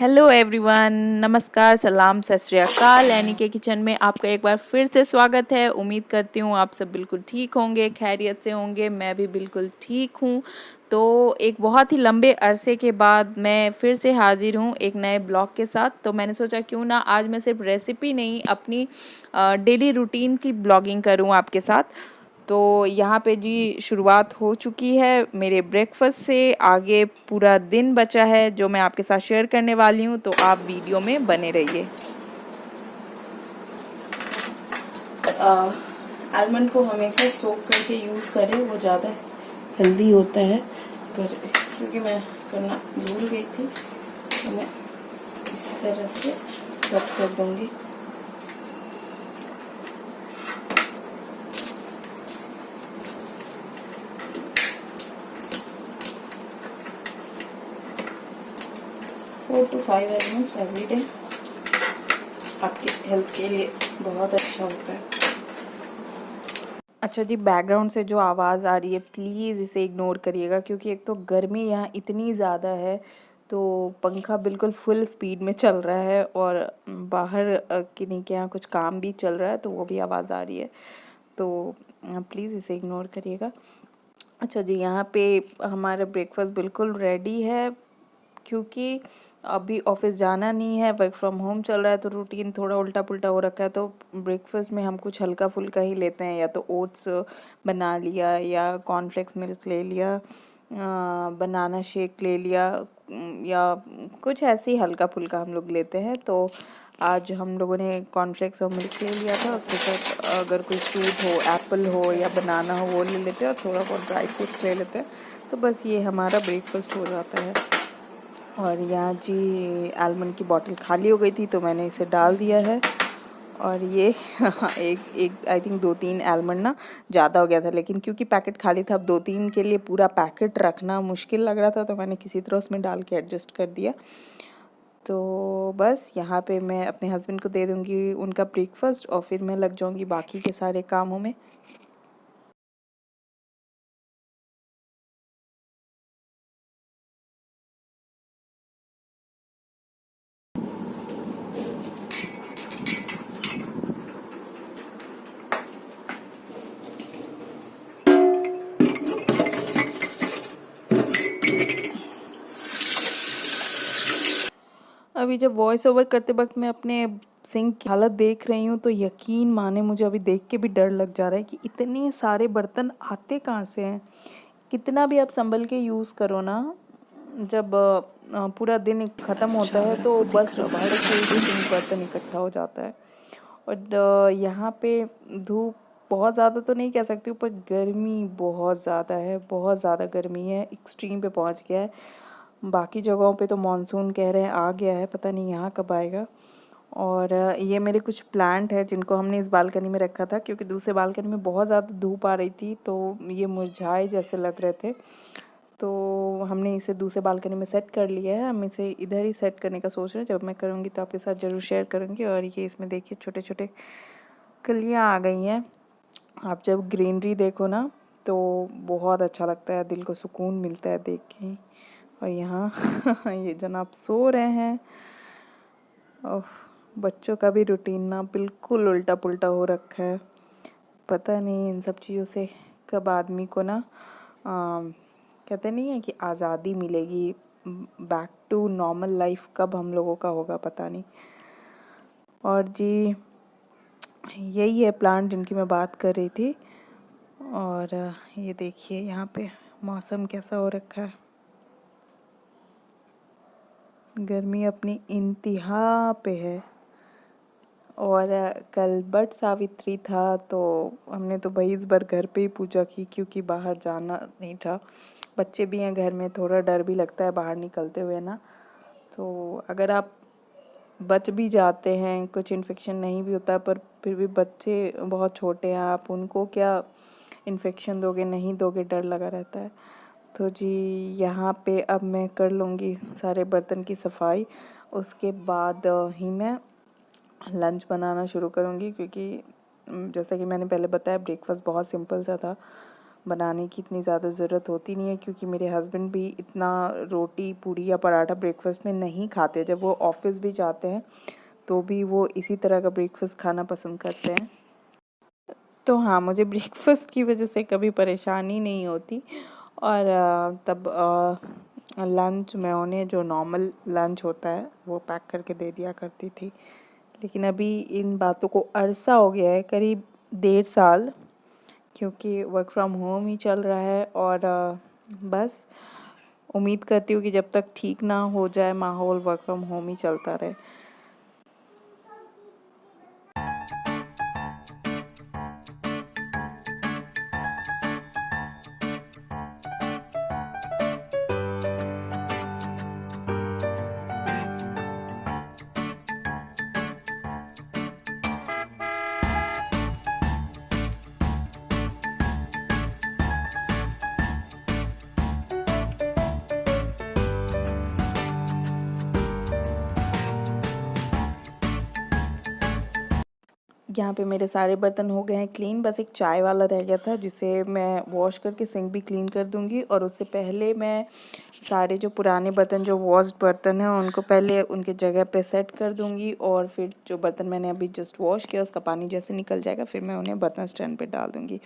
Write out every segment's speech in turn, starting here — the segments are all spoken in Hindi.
हेलो एवरीवन, नमस्कार, सलाम, सत श्री अकाल। एनी के किचन में आपका एक बार फिर से स्वागत है। उम्मीद करती हूँ आप सब बिल्कुल ठीक होंगे, खैरियत से होंगे। मैं भी बिल्कुल ठीक हूँ। तो एक बहुत ही लंबे अरसे के बाद मैं फिर से हाजिर हूँ एक नए ब्लॉग के साथ। तो मैंने सोचा क्यों ना आज मैं सिर्फ रेसिपी नहीं, अपनी डेली रूटीन की ब्लॉगिंग करूँ आपके साथ। तो यहाँ पे जी शुरुआत हो चुकी है मेरे ब्रेकफास्ट से। आगे पूरा दिन बचा है जो मैं आपके साथ शेयर करने वाली हूँ, तो आप वीडियो में बने रहिए। आलमंड को हमेशा सोक करके यूज़ करें, वो ज़्यादा हेल्दी होता है। पर क्योंकि मैं करना भूल गई थी तो मैं इस तरह से कट कर दूँगी। Four to five almonds every day आपके हेल्थ के लिए बहुत अच्छा होता है। अच्छा जी, बैकग्राउंड से जो आवाज़ आ रही है प्लीज़ इसे इग्नोर करिएगा, क्योंकि एक तो गर्मी यहाँ इतनी ज़्यादा है तो पंखा बिल्कुल फुल स्पीड में चल रहा है और बाहर किन्हीं के यहाँ कुछ काम भी चल रहा है तो वो भी आवाज़ आ रही है। तो प्लीज़ इसे इग्नोर करिएगा। अच्छा जी, यहाँ पे हमारा ब्रेकफास्ट बिल्कुल रेडी है, क्योंकि अभी ऑफिस जाना नहीं है, वर्क फ्रॉम होम चल रहा है तो रूटीन थोड़ा उल्टा पुल्टा हो रखा है। तो ब्रेकफास्ट में हम कुछ हल्का फुल्का ही लेते हैं, या तो ओट्स बना लिया या कॉर्नफ्लेक्स मिल्क ले लिया, बनाना शेक ले लिया, या कुछ ऐसे ही हल्का फुल्का हम लोग लेते हैं। तो आज हम लोगों ने कॉर्नफ्लेक्स और मिल्क ले लिया था। उसके साथ अगर कोई फ्रूट हो, एप्पल हो या बनाना हो, वो ले लेते हैं और थोड़ा बहुत ड्राई फ्रूट्स ले लेते हैं। तो बस ये हमारा ब्रेकफास्ट हो जाता है। और यहाँ जी आलमंड की बॉटल खाली हो गई थी तो मैंने इसे डाल दिया है। और ये एक एक आई थिंक 2-3 आलमंड ना ज़्यादा हो गया था, लेकिन क्योंकि पैकेट खाली था, अब 2-3 के लिए पूरा पैकेट रखना मुश्किल लग रहा था तो मैंने किसी तरह उसमें डाल के एडजस्ट कर दिया। तो बस यहाँ पे मैं अपने हस्बैंड को दे दूँगी उनका ब्रेकफास्ट और फिर मैं लग जाऊँगी बाकी के सारे कामों में। अभी जब वॉइस ओवर करते वक्त मैं अपने सिंक की हालत देख रही हूँ तो यकीन माने मुझे अभी देख के भी डर लग जा रहा है कि इतने सारे बर्तन आते कहाँ से हैं। कितना भी आप संभल के यूज़ करो ना, जब पूरा दिन ख़त्म होता है तो बस हर कोई सिंक बर्तन इकट्ठा हो जाता है। और यहाँ पे धूप बहुत ज़्यादा तो नहीं कह सकती हूँ, पर गर्मी बहुत ज़्यादा है, बहुत ज़्यादा गर्मी है, एक्सट्रीम पे पहुँच गया है। बाकी जगहों पे तो मॉनसून कह रहे हैं आ गया है, पता नहीं यहाँ कब आएगा। और ये मेरे कुछ प्लांट है जिनको हमने इस बालकनी में रखा था, क्योंकि दूसरे बालकनी में बहुत ज़्यादा धूप आ रही थी तो ये मुरझाए जैसे लग रहे थे। तो हमने इसे दूसरे बालकनी में सेट कर लिया है। हम इसे इधर ही सेट करने का सोच रहे हैं, जब मैं करूँगी तो आपके साथ ज़रूर शेयर करूँगी। और ये इसमें देखिए छोटे छोटे कलियाँ आ गई हैं। आप जब ग्रीनरी देखो ना तो बहुत अच्छा लगता है, दिल को सुकून मिलता है देख के। और यहाँ ये जनाब सो रहे हैं। ओह, बच्चों का भी रूटीन ना बिल्कुल उल्टा पुल्टा हो रखा है। पता नहीं इन सब चीज़ों से कब आदमी को ना कहते नहीं है कि आज़ादी मिलेगी, बैक टू नॉर्मल लाइफ कब हम लोगों का होगा पता नहीं। और जी यही है प्लांट जिनकी मैं बात कर रही थी। और ये देखिए यहाँ पे मौसम कैसा हो रखा है। गर्मी अपनी इंतहा पे है। और कल बट सावित्री था तो हमने तो भाई इस बार घर पे ही पूजा की, क्योंकि बाहर जाना नहीं था। बच्चे भी हैं घर में, थोड़ा डर भी लगता है बाहर निकलते हुए ना। तो अगर आप बच भी जाते हैं, कुछ इन्फेक्शन नहीं भी होता, पर फिर भी बच्चे बहुत छोटे हैं, आप उनको क्या इन्फेक्शन दोगे नहीं दोगे, डर लगा रहता है। तो जी यहाँ पे अब मैं कर लूँगी सारे बर्तन की सफाई, उसके बाद ही मैं लंच बनाना शुरू करूँगी। क्योंकि जैसा कि मैंने पहले बताया ब्रेकफास्ट बहुत सिंपल सा था, बनाने की इतनी ज़्यादा ज़रूरत होती नहीं है, क्योंकि मेरे हस्बैंड भी इतना रोटी पूड़ी या पराठा ब्रेकफास्ट में नहीं खाते। जब वो ऑफिस भी जाते हैं तो भी वो इसी तरह का ब्रेकफास्ट खाना पसंद करते हैं। तो हाँ, मुझे ब्रेकफास्ट की वजह से कभी परेशानी नहीं होती। और तब लंच मैं उन्हें जो नॉर्मल लंच होता है वो पैक करके दे दिया करती थी। लेकिन अभी इन बातों को अरसा हो गया है, करीब 1.5 साल, क्योंकि वर्क फ्रॉम होम ही चल रहा है। और बस उम्मीद करती हूँ कि जब तक ठीक ना हो जाए माहौल, वर्क फ्रॉम होम ही चलता रहे। यहाँ पे मेरे सारे बर्तन हो गए हैं क्लीन, बस एक चाय वाला रह गया था जिसे मैं वॉश करके सिंक भी क्लीन कर दूँगी। और उससे पहले मैं सारे जो पुराने बर्तन, जो वॉश्ड बर्तन हैं, उनको पहले उनके जगह पे सेट कर दूँगी। और फिर जो बर्तन मैंने अभी जस्ट वॉश किया उसका पानी जैसे निकल जाएगा फिर मैं उन्हें बर्तन स्टैंड पे डाल दूँगी।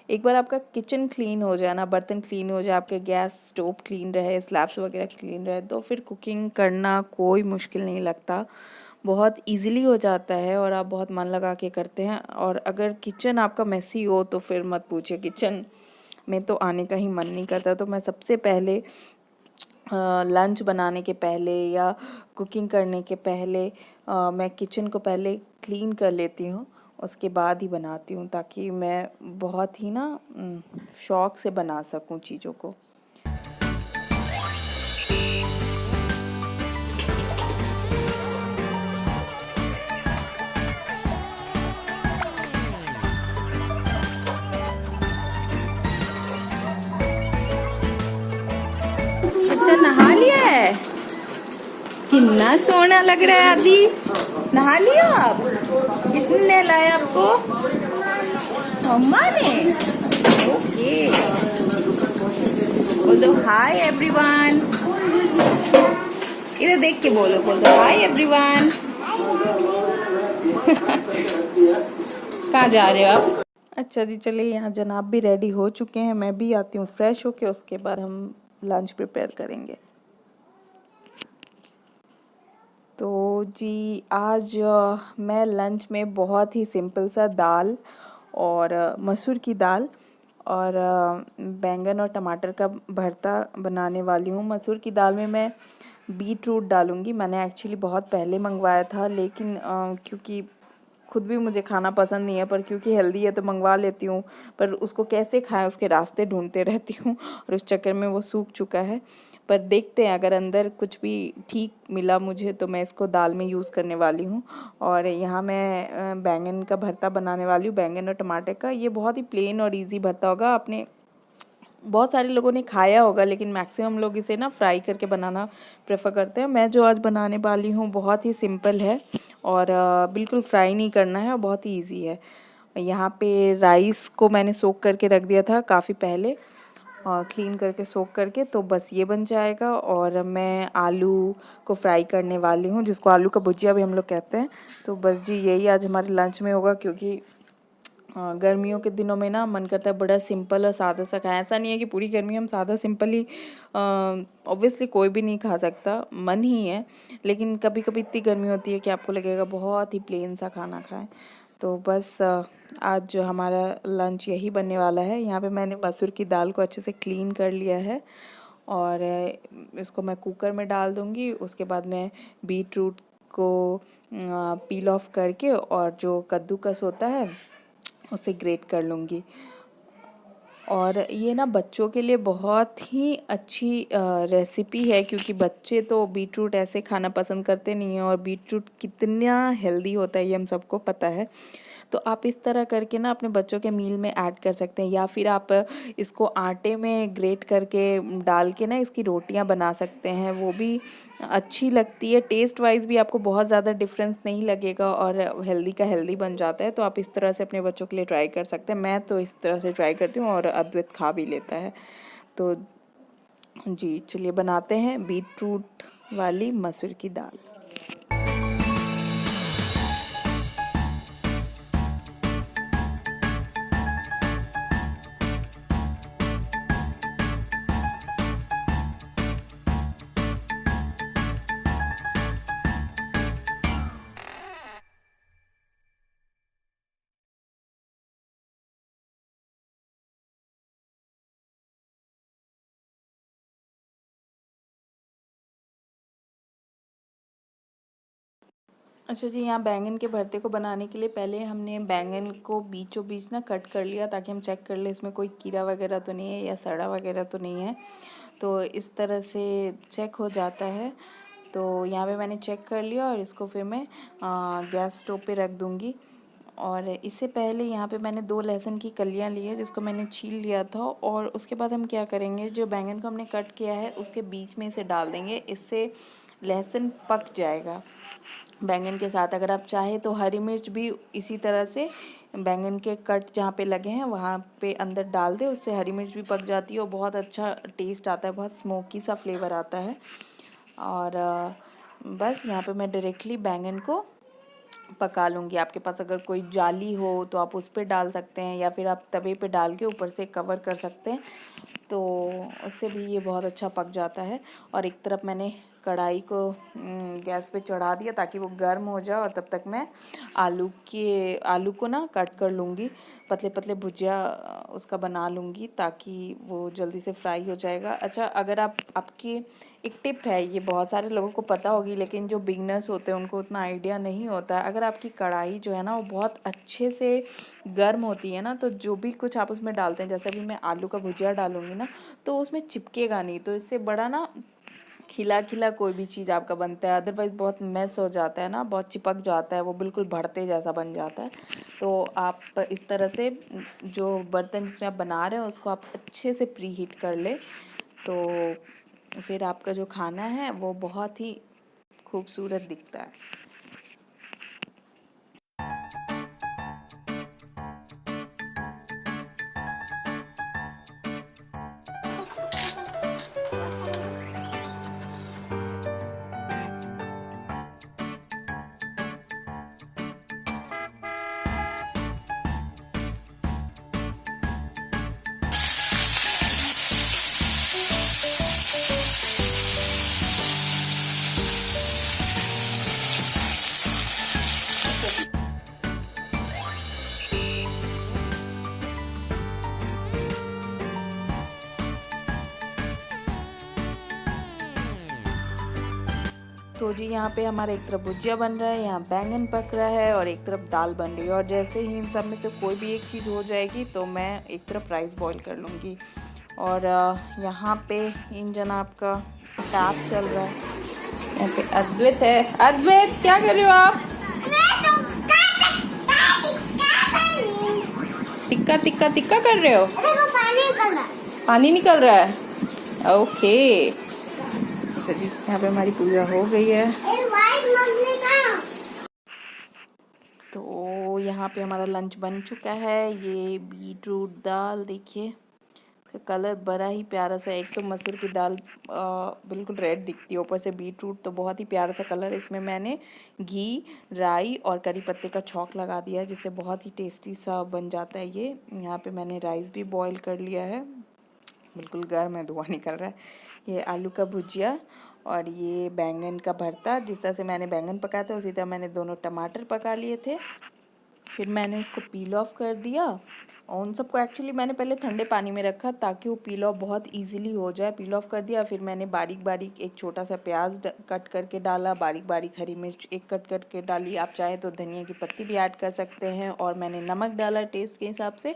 एक बार आपका किचन क्लीन हो जाए ना, बर्तन क्लीन हो जाए, आपके गैस स्टोव क्लीन रहे, स्लैब्स वगैरह क्लीन रहे, तो फिर कुकिंग करना कोई मुश्किल नहीं लगता, बहुत इजीली हो जाता है और आप बहुत मन लगा के करते हैं। और अगर किचन आपका मेसी हो तो फिर मत पूछिए, किचन में तो आने का ही मन नहीं करता। तो मैं सबसे पहले लंच बनाने के पहले या कुकिंग करने के पहले मैं किचन को पहले क्लीन कर लेती हूँ, उसके बाद ही बनाती हूँ, ताकि मैं बहुत ही ना शौक से बना सकूँ चीज़ों को। अच्छा, नहा लिया है? कितना सोना लग रहा है आदि। नहा लिया आप? किसने नहलाया आपको? मम्मा ने? ओके। बोल दो हाय एवरीवन। इधर देख के बोलो, बोल दो हाय एवरीवन। कहाँ जा रहे हो आप? अच्छा जी, चलिए, यहाँ जनाब भी रेडी हो चुके हैं, मैं भी आती हूँ फ्रेश होके, उसके बाद हम लंच प्रिपेयर करेंगे। तो जी, आज मैं लंच में बहुत ही सिंपल सा दाल और मसूर की दाल और बैंगन और टमाटर का भरता बनाने वाली हूँ। मसूर की दाल में मैं बीट रूट डालूँगी। मैंने एक्चुअली बहुत पहले मंगवाया था, लेकिन क्योंकि खुद भी मुझे खाना पसंद नहीं है, पर क्योंकि हेल्दी है तो मंगवा लेती हूँ। पर उसको कैसे खाएं उसके रास्ते ढूंढते रहती हूँ और उस चक्कर में वो सूख चुका है। पर देखते हैं, अगर अंदर कुछ भी ठीक मिला मुझे तो मैं इसको दाल में यूज़ करने वाली हूँ। और यहाँ मैं बैंगन का भरता बनाने वाली हूँ, बैंगन और टमाटर का। ये बहुत ही प्लेन और ईजी भरता होगा, आपने बहुत सारे लोगों ने खाया होगा, लेकिन मैक्सिमम लोग इसे ना फ्राई करके बनाना प्रेफर करते हैं। मैं जो आज बनाने वाली हूँ बहुत ही सिंपल है और बिल्कुल फ्राई नहीं करना है और बहुत ही इजी है। यहाँ पे राइस को मैंने सोक करके रख दिया था काफ़ी पहले, क्लीन करके सोक करके, तो बस ये बन जाएगा। और मैं आलू को फ्राई करने वाली हूँ, जिसको आलू का भुजिया भी हम लोग कहते हैं। तो बस जी, यही आज हमारे लंच में होगा, क्योंकि गर्मियों के दिनों में ना मन करता है बड़ा सिंपल और सादा सा खाएं। ऐसा नहीं है कि पूरी गर्मी हम सादा सिंपल ही, ऑब्वियसली कोई भी नहीं खा सकता, मन ही है, लेकिन कभी कभी इतनी गर्मी होती है कि आपको लगेगा बहुत ही प्लेन सा खाना खाएं। तो बस आज जो हमारा लंच यही बनने वाला है। यहाँ पे मैंने मसूर की दाल को अच्छे से क्लीन कर लिया है और इसको मैं कुकर में डाल दूँगी। उसके बाद मैं बीट रूट को पील ऑफ करके और जो कद्दूकस होता है उसे ग्रेट कर लूँगी। और ये ना बच्चों के लिए बहुत ही अच्छी रेसिपी है, क्योंकि बच्चे तो बीट रूट ऐसे खाना पसंद करते नहीं हैं और बीट रूट कितना हेल्दी होता है ये हम सबको पता है। तो आप इस तरह करके ना अपने बच्चों के मील में ऐड कर सकते हैं, या फिर आप इसको आटे में ग्रेट करके डाल के ना इसकी रोटियां बना सकते हैं, वो भी अच्छी लगती है। टेस्ट वाइज भी आपको बहुत ज़्यादा डिफरेंस नहीं लगेगा और हेल्दी का हेल्दी बन जाता है। तो आप इस तरह से अपने बच्चों के लिए ट्राई कर सकते हैं। मैं तो इस तरह से ट्राई करती हूँ और अद्वैत खा भी लेता है। तो जी चलिए बनाते हैं बीट रूट वाली मसूर की दाल। अच्छा जी, यहाँ बैंगन के भरते को बनाने के लिए पहले हमने बैंगन को बीचों बीच ना कट कर लिया, ताकि हम चेक कर लें इसमें कोई कीड़ा वगैरह तो नहीं है या सड़ा वगैरह तो नहीं है। तो इस तरह से चेक हो जाता है। तो यहाँ पे मैंने चेक कर लिया और इसको फिर मैं गैस स्टोव पे रख दूँगी। और इससे पहले यहाँ पे मैंने 2 लहसुन की कलियाँ ली है, जिसको मैंने छील लिया था। और उसके बाद हम क्या करेंगे, जो बैंगन को हमने कट किया है उसके बीच में इसे डाल देंगे। इससे लहसुन पक जाएगा बैंगन के साथ। अगर आप चाहे तो हरी मिर्च भी इसी तरह से बैंगन के कट जहाँ पे लगे हैं वहाँ पे अंदर डाल दे, उससे हरी मिर्च भी पक जाती है और बहुत अच्छा टेस्ट आता है, बहुत स्मोकी सा फ्लेवर आता है। और बस यहाँ पे मैं डायरेक्टली बैंगन को पका लूँगी। आपके पास अगर कोई जाली हो तो आप उस पे डाल सकते हैं, या फिर आप तवे पे डाल के ऊपर से कवर कर सकते हैं, तो उससे भी ये बहुत अच्छा पक जाता है। और एक तरफ मैंने कढ़ाई को गैस पे चढ़ा दिया ताकि वो गर्म हो जाए, और तब तक मैं आलू को ना कट कर लूँगी, पतले पतले भुजिया उसका बना लूँगी, ताकि वो जल्दी से फ्राई हो जाएगा। अच्छा, अगर आपकी एक टिप है, ये बहुत सारे लोगों को पता होगी, लेकिन जो बिगनर्स होते हैं उनको उतना आइडिया नहीं होता है। अगर आपकी कढ़ाई जो है ना वो बहुत अच्छे से गर्म होती है ना, तो जो भी कुछ आप उसमें डालते हैं, जैसे अभी मैं आलू का भुजिया डालूंगी ना, तो उसमें चिपकेगा नहीं। तो इससे बड़ा ना खिला खिला कोई भी चीज़ आपका बनता है, अदरवाइज़ बहुत मैस हो जाता है ना, बहुत चिपक जाता है, वो बिल्कुल भरते जैसा बन जाता है। तो आप इस तरह से जो बर्तन जिसमें आप बना रहे हो उसको आप अच्छे से प्री हीट कर ले, तो फिर आपका जो खाना है वो बहुत ही खूबसूरत दिखता है। तो जी यहाँ पे हमारा एक तरफ भुजिया बन रहा है, यहाँ बैंगन पक रहा है और एक तरफ दाल बन रही है। और जैसे ही इन सब में से कोई भी एक चीज़ हो जाएगी तो मैं एक तरफ राइस बॉईल कर लूँगी। और यहाँ पे इन जनाब का टैप चल रहा है। यहाँ पे अद्वैत है। अद्वैत, क्या कर रहे हो आप? टिक्का टिक्का टिक्का कर रहे हो? पानी निकल रहा है। ओके, यहाँ पे हमारी पूजा हो गई है। तो यहाँ पे हमारा लंच बन चुका है। ये बीट रूट दाल देखिए, इसका कलर बड़ा ही प्यारा सा। एक तो मसूर की दाल बिल्कुल रेड दिखती है, ऊपर से बीट रूट तो बहुत ही प्यारा सा कलर है। इसमें मैंने घी, राई और करी पत्ते का छौंक लगा दिया है, जिससे बहुत ही टेस्टी सा बन जाता है ये। यहाँ पे मैंने राइस भी बॉईल कर लिया है, बिल्कुल गर्म है, धुआं निकल रहा है। ये आलू का भुजिया और ये बैंगन का भरता। जिस तरह से मैंने बैंगन पकाया था उसी तरह मैंने दोनों टमाटर पका लिए थे। फिर मैंने उसको पील ऑफ कर दिया, और उन सबको एक्चुअली मैंने पहले ठंडे पानी में रखा ताकि वो पील ऑफ बहुत इजीली हो जाए। पील ऑफ कर दिया, फिर मैंने बारीक बारीक एक छोटा सा प्याज कट करके डाला, बारीक बारीक हरी मिर्च एक कट करके डाली। आप चाहे तो धनिया की पत्ती भी ऐड कर सकते हैं। और मैंने नमक डाला टेस्ट के हिसाब से,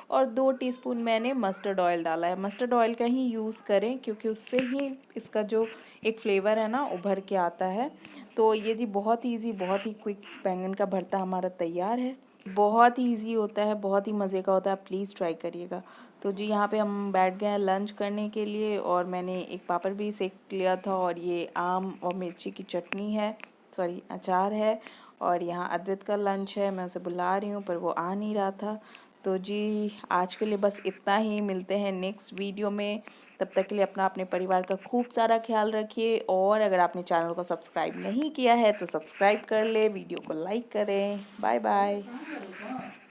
और 2 टीस्पून मैंने मस्टर्ड ऑयल डाला है। मस्टर्ड ऑयल का ही यूज़ करें, क्योंकि उससे ही इसका जो एक फ्लेवर है ना उभर के आता है। तो ये जी बहुत ही ईजी, बहुत ही क्विक बैंगन का भरता हमारा तैयार है। बहुत ही ईजी होता है, बहुत ही मज़े का होता है, प्लीज़ ट्राई करिएगा। तो जी यहाँ पे हम बैठ गए हैं लंच करने के लिए, और मैंने एक पापड़ भी सेक लिया था, और ये आम और मिर्ची की चटनी है, सॉरी अचार है। और यहाँ अद्वैत का लंच है, मैं उसे बुला रही हूँ पर वो आ नहीं रहा था। तो जी आज के लिए बस इतना ही, मिलते हैं नेक्स्ट वीडियो में। तब तक के लिए अपना अपने परिवार का खूब सारा ख्याल रखिए, और अगर आपने चैनल को सब्सक्राइब नहीं किया है तो सब्सक्राइब कर ले, वीडियो को लाइक करें। Bye bye.